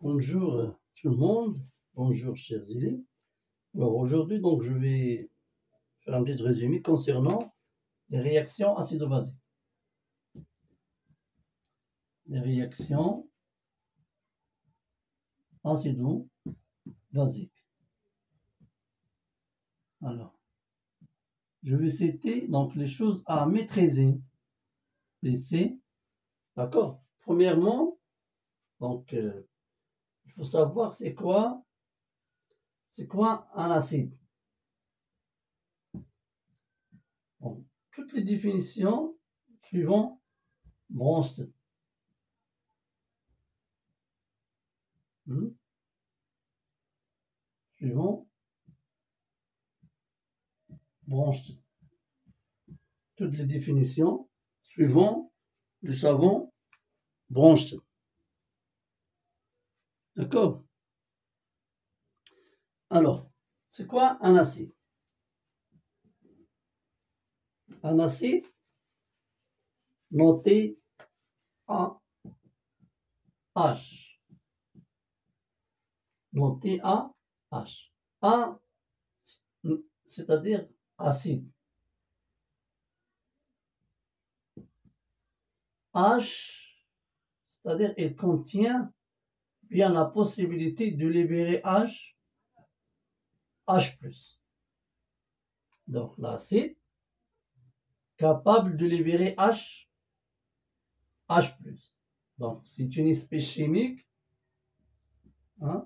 Bonjour tout le monde, bonjour chers élèves. Alors aujourd'hui donc je vais faire un petit résumé concernant les réactions acido-basiques. Les réactions acido-basiques. Alors, je vais citer donc les choses à maîtriser. C, d'accord. Premièrement, donc il faut savoir c'est quoi un acide. Bon, toutes les définitions suivant Bronsted. Suivant Bronsted. Toutes les définitions suivant le savant Bronsted. D'accord? Alors, c'est quoi un acide? Un acide noté AH. Noté AH. A, c'est-à-dire acide. H, c'est-à-dire il contient bien la possibilité de libérer H+. Donc l'acide capable de libérer H+. Donc c'est une espèce chimique,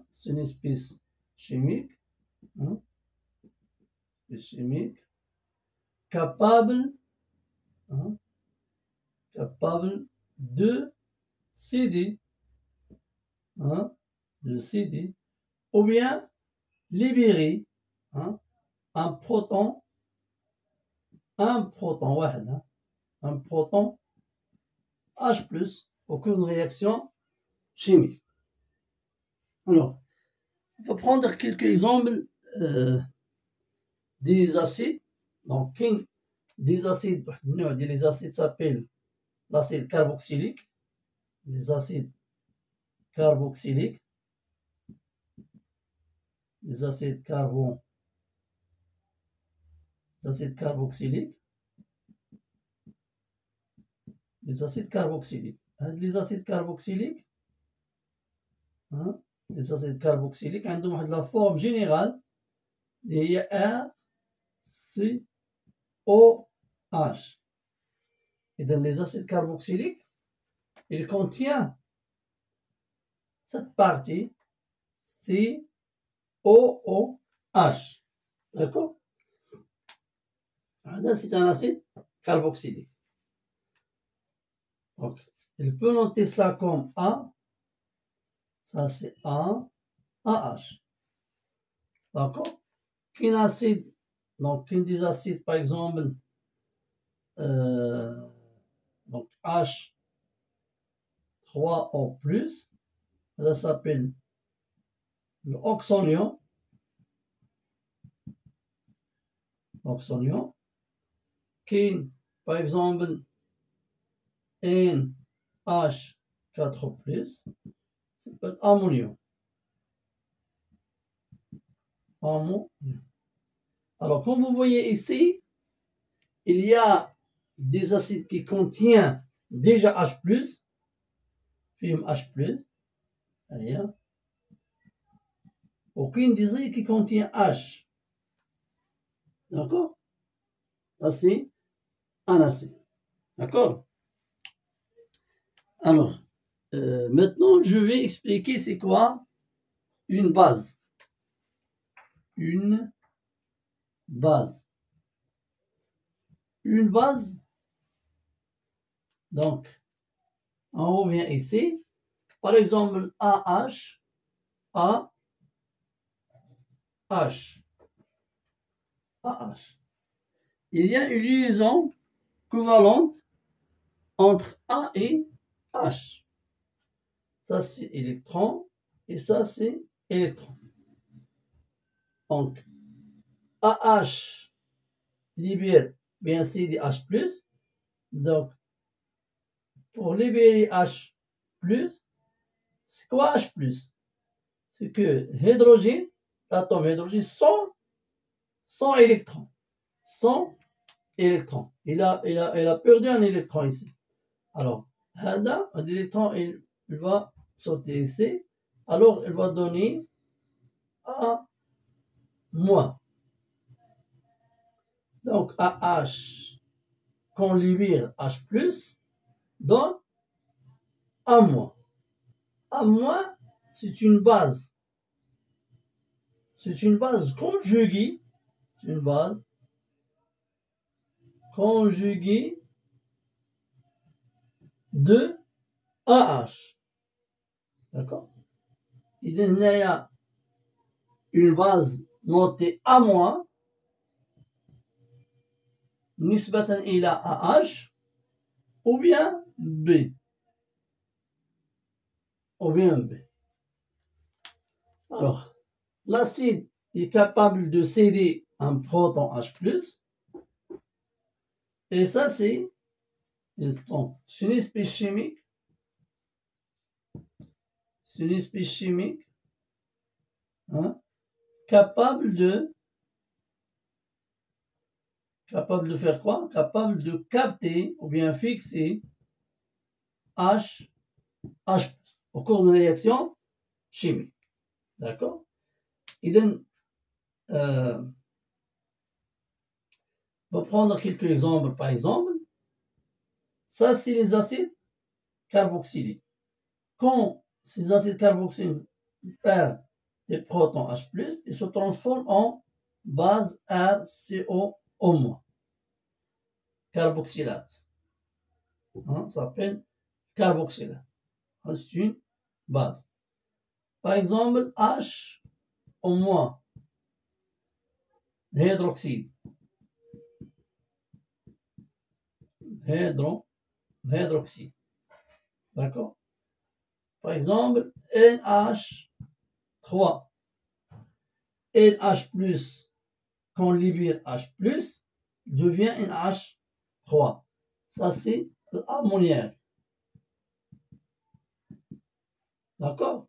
c'est une espèce chimique, capable de céder, ou bien libérer un proton H+, aucune réaction chimique. Alors, on va prendre quelques exemples des acides. Donc, des acides, les acides s'appellent l'acide carboxylique, les acides carboxyliques, les acides carboxyliques, les acides carboxyliques. Les acides carboxyliques, عندهم واحد la forme générale اللي هي RCOH. Et dans les acides carboxyliques, il contient cette partie COOH. D'accord? Là, c'est un acide carboxylique. Donc, il peut noter ça comme A. Ça, c'est AH. D'accord? Qu'un acide, donc, qu'un des acides, par exemple, donc H3O+, ça s'appelle le oxonium. Qui, par exemple, NH4+, ça peut être ammonium. Alors, comme vous voyez ici, il y a des acides qui contiennent déjà H+, film H+, aucune des acides qui contient H. D'accord? Ça, c'est un acide. D'accord? Alors, maintenant, je vais expliquer c'est quoi une base. Une base. Une base, donc, on revient ici. Par exemple, AH, il y a une liaison covalente entre A et H. Ça, c'est électron et ça, c'est électron. Donc, AH libère bien sûr des H+. Donc, pour libérer H+, c'est quoi H+? c'est que l'hydrogène, l'atome hydrogène, sans électrons. Sans électrons. Il a perdu un électron ici. Alors, l'électron, il va sauter ici. Alors, il va donner A-. Donc, AH, qu'on libère H+, donne A-. A-, c'est une base. C'est une base conjuguée. C'est une base conjuguée de AH. D'accord? Il y a une base notée A-, nisbatan ila AH, ou bien B. Ou bien B. Alors, l'acide est capable de céder un proton H+, et ça c'est une espèce chimique. C'est une espèce chimique capable de faire quoi? Capable de capter ou bien fixer H+ au cours d'une réaction chimique. D'accord? On va prendre quelques exemples. Par exemple, ça c'est les acides carboxyliques. Quand ces acides carboxyliques perdent des protons H+, ils se transforment en base RCOO-. Carboxylate. Ça s'appelle carboxylate. C'est une base. Par exemple, H-, l'hydroxyde. Hydroxyde. D'accord? Par exemple, NH3. NH+, qu'on libère H+, devient NH3. Ça, c'est l'ammoniac. D'accord?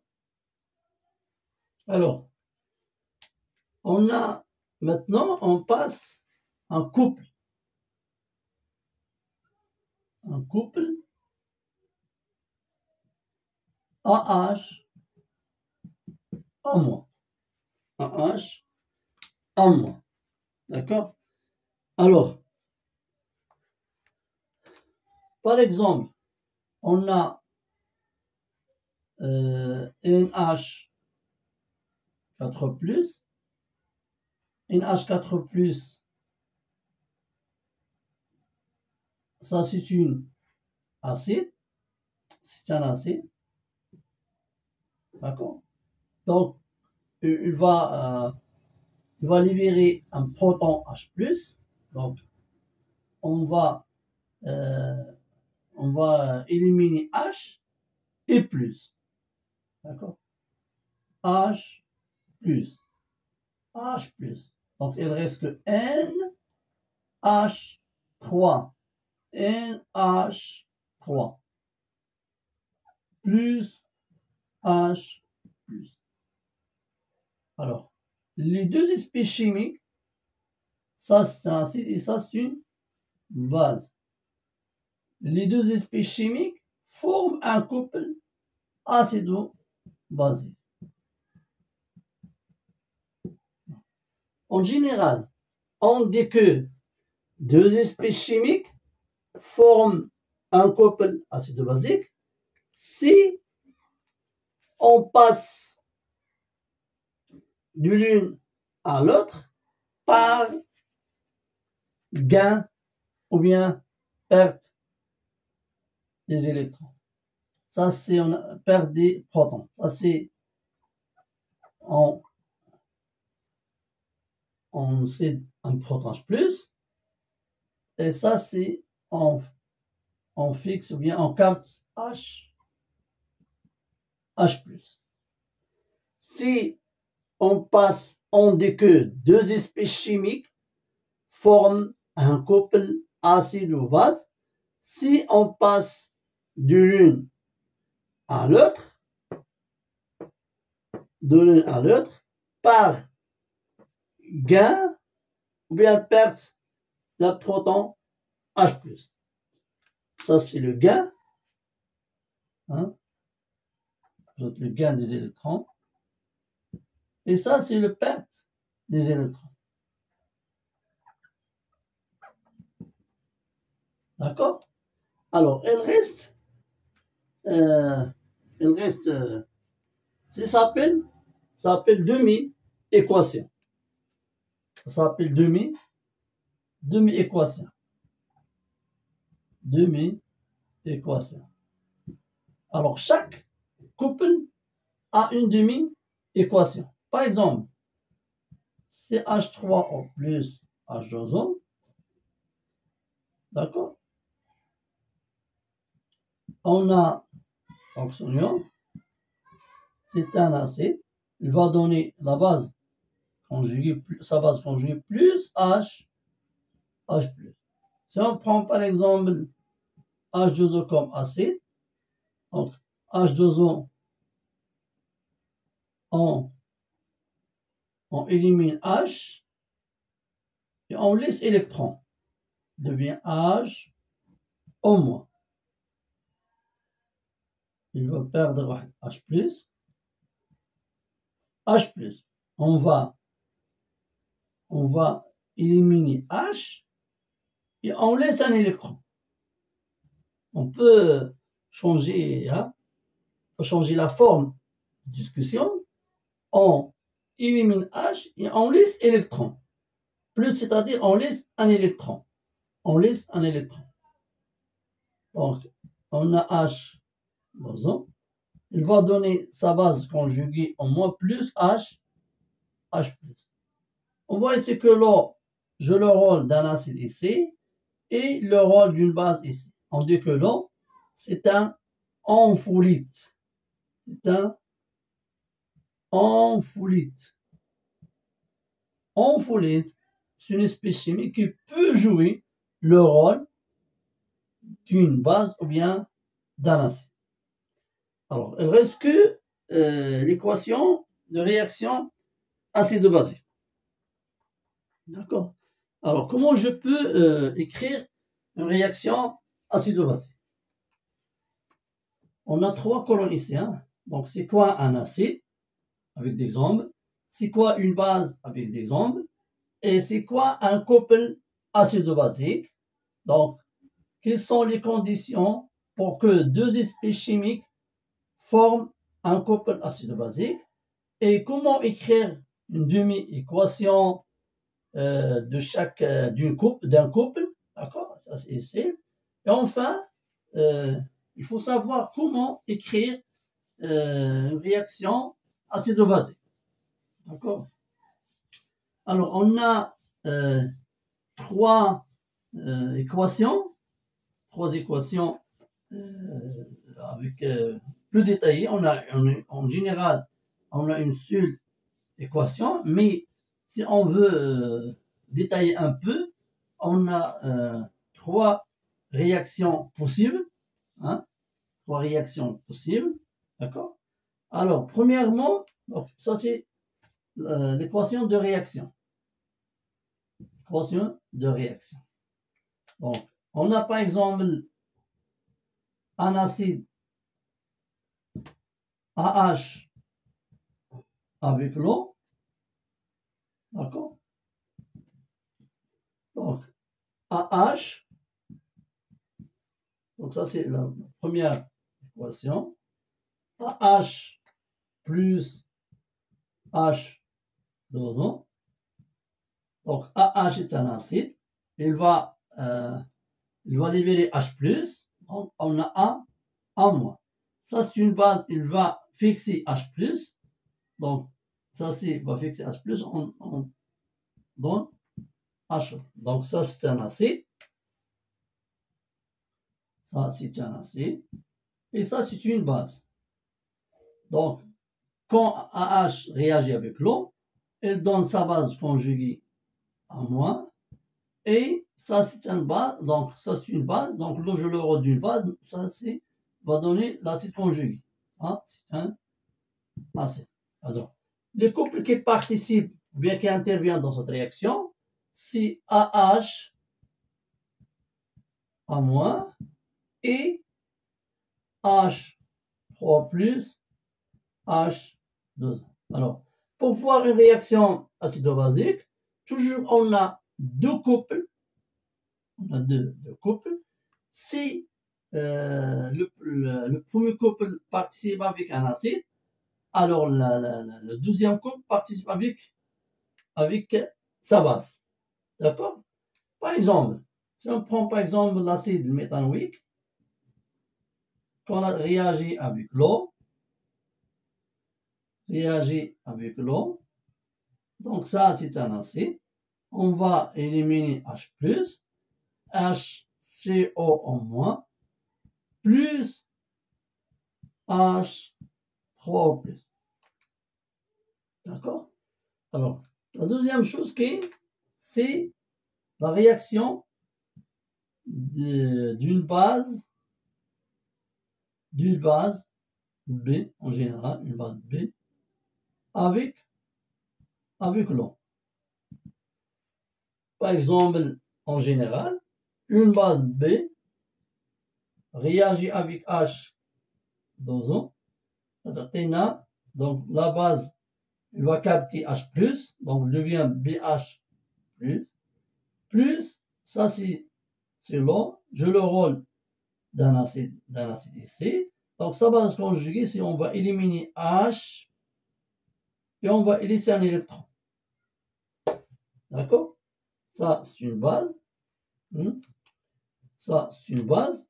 Alors, maintenant, on passe un couple. Un couple AH, A-. AH, A-. D'accord? Alors, par exemple, on a NH4+, NH4+, ça c'est une acide, c'est un acide, d'accord? Donc, il va libérer un proton H+, donc on va éliminer H et plus, d'accord? H+, H+. Donc, il reste que NH3, NH3, plus H+. Alors, les deux espèces chimiques, ça c'est un acide et ça c'est une base. Les deux espèces chimiques forment un couple acido-basique. En général, on dit que deux espèces chimiques forment un couple acido-basique si on passe de l'une à l'autre par gain ou bien perte des électrons. Ça, c'est on perd des protons. Ça, c'est on cède un proton H+, et ça, c'est on fixe ou bien on capte H+. Si on dit que deux espèces chimiques forment un couple acide ou base, si on passe de l'une à l'autre, de l'un à l'autre par gain ou bien perte d'un proton H+. Ça, c'est le gain. Hein, le gain des électrons. Et ça, c'est le perte des électrons. D'accord? Alors, il reste, ça s'appelle demi-équation. Ça s'appelle demi-équation. Demi-équation. Alors, chaque couple a une demi-équation. Par exemple, c'est H3O plus H2O. D'accord? On a oxygène, c'est un acide. Il va donner la base conjuguée, sa base conjuguée plus H+. Si on prend par exemple H2O comme acide, donc H2O, on élimine H et on laisse électron. Devient H au moins. Il va perdre H+. H+. On va éliminer H et on laisse un électron. On peut changer, la forme de discussion. On élimine H et on laisse électron. Plus, c'est-à-dire on laisse un électron. On laisse un électron. Donc, on a H boson. Il va donner sa base conjuguée en moins plus H+. On voit ici que l'eau joue le rôle d'un acide ici et le rôle d'une base ici. On dit que l'eau, c'est un ampholyte. C'est un ampholyte. Ampholyte, c'est une espèce chimique qui peut jouer le rôle d'une base ou bien d'un acide. Alors, il reste que l'équation de réaction acide-basique. D'accord? Alors, comment je peux écrire une réaction acide-basique? On a 3 colonnes ici. Hein? Donc, c'est quoi un acide avec des ombres? C'est quoi une base avec des ombres? Et c'est quoi un couple acide-basique? Donc, quelles sont les conditions pour que deux espèces chimiques forment un couple acide-basique? Et comment écrire une demi-équation d'un couple? D'accord? Ça, c'est ici. Et enfin, il faut savoir comment écrire une réaction acide-basique. D'accord? Alors, on a trois équations avec plus détaillées. En général, on a une seule équation, mais si on veut détailler un peu, on a 3 réactions possibles. Hein, 3 réactions possibles. D'accord? Alors, premièrement, donc, ça c'est l'équation de réaction. Équation de réaction. Donc, on a par exemple un acide AH avec l'eau. D'accord? Donc, AH. Donc, ça c'est la première équation. AH plus H2O. Donc, AH est un acide. Il va libérer H+. Donc, on a un moins. Ça, c'est une base. Il va fixer H+. Donc, ça, va fixer H+. On donne H. Donc, ça, c'est un acide. Ça, c'est un acide. Et ça, c'est une base. Donc, quand AH réagit avec l'eau, elle donne sa base conjuguée à moins. Et ça, c'est une base. Donc, ça, c'est une base. Donc, l'eau joue le rôle d'une base. Ça, va donner l'acide conjugué. Ça, c'est un acide. Alors, les couples qui participent, ou bien qui interviennent dans cette réaction, c'est AH A- et H3 plus H2O. Alors, pour voir une réaction acido-basique, toujours on a deux couples. On a deux couples. Si le premier couple participe avec un acide, alors le deuxième couple participe avec sa base. D'accord? Par exemple, si on prend par exemple l'acide méthanoïque, qu'on a réagi avec l'eau, donc ça c'est un acide, on va éliminer H+, HCO en moins, plus H3O plus. D'accord? Alors, la deuxième chose c'est la réaction d'une base B, en général, une base B, avec l'eau. Par exemple, en général, une base B réagit avec H dans O, Na, donc la base va capter H+, donc devient BH+, plus, ça c'est l'eau, je le rôle d'un acide ici, donc ça va se conjuguer si on va éliminer H et on va laisser un électron. D'accord? Ça c'est une base. Ça c'est une base.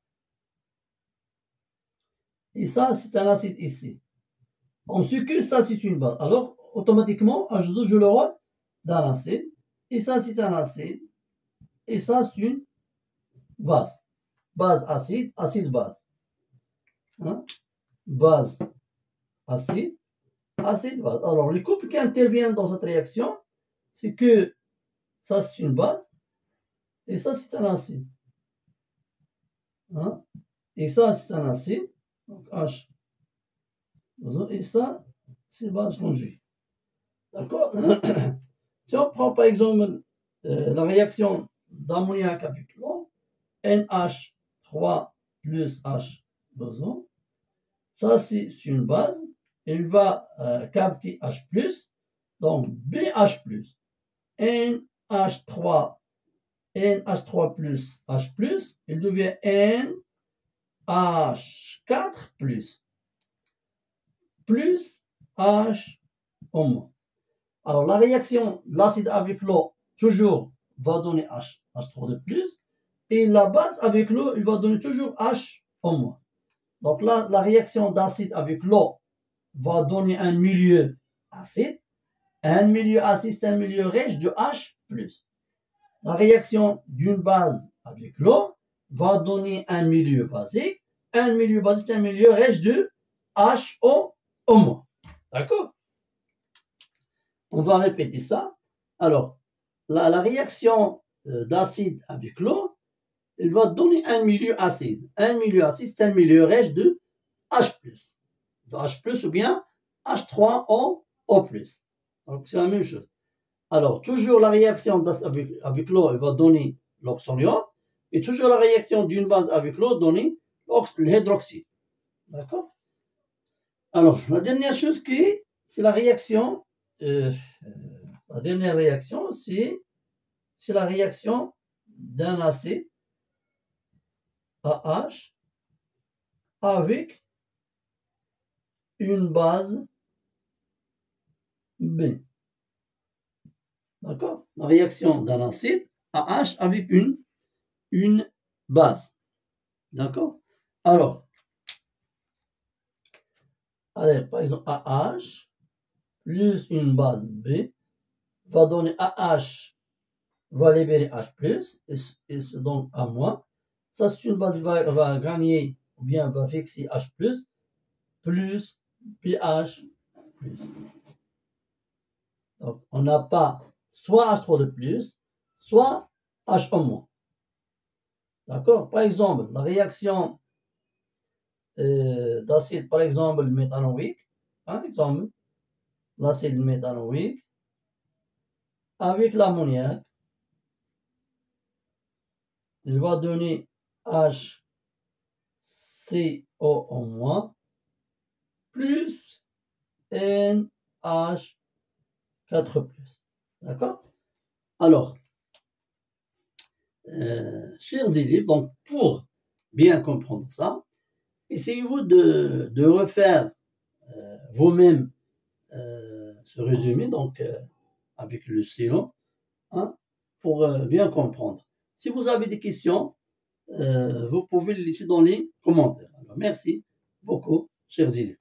Et ça c'est un acide ici. On sait que ça c'est une base. Alors automatiquement H2 je le rôle d'un acide. Et ça c'est un acide. Et ça c'est une base. Base acide, acide base. Base acide, acide base. Alors les couples qui interviennent dans cette réaction, c'est que ça c'est une base et ça c'est un acide. Et ça c'est un acide, donc H. Et ça c'est base conjuguée. D'accord? Si on prend par exemple la réaction d'ammoniac avec l'eau, NH3 plus H2O, ça c'est une base, il va capter H+, donc BH+, NH3 plus H+, il devient NH4 plus H en moins. Alors la réaction de l'acide avec l'eau toujours va donner H3 de plus, et la base avec l'eau, il va donner toujours H en moins. Donc là, la réaction d'acide avec l'eau va donner un milieu acide. Un milieu acide, c'est un milieu riche de H+. La réaction d'une base avec l'eau va donner un milieu basique. Un milieu basique, c'est un milieu riche de HO-. D'accord? On va répéter ça. Alors, la réaction d'acide avec l'eau, elle va donner un milieu acide. Un milieu acide, c'est un milieu riche de H+. De H+, ou bien H3O+. Donc, c'est la même chose. Alors, toujours la réaction avec l'eau, elle va donner l'oxonium. Et toujours la réaction d'une base avec l'eau donner l'hydroxyde. D'accord? Alors, la dernière chose c'est la réaction. La dernière réaction, c'est la réaction d'un acide AH avec une base B. D'accord? La réaction d'un acide AH avec une base. D'accord? Alors, allez, par exemple, AH plus une base B va donner AH va libérer H+, et donc à moins. Ça, c'est une base qui va gagner, ou bien va fixer H+, plus pH+. Donc, on n'a pas soit H3 de plus, soit H en moins. D'accord? Par exemple, la réaction d'acide, par exemple, méthanoïque, par exemple, l'acide méthanoïque avec l'ammoniac. Il va donner HCO- plus NH4+. D'accord? Alors, chers élèves, donc pour bien comprendre ça, essayez-vous de refaire vous-même ce résumé, donc avec le stylo, hein, pour bien comprendre. Si vous avez des questions, vous pouvez les laisser dans les commentaires. Alors, merci beaucoup, chers élèves.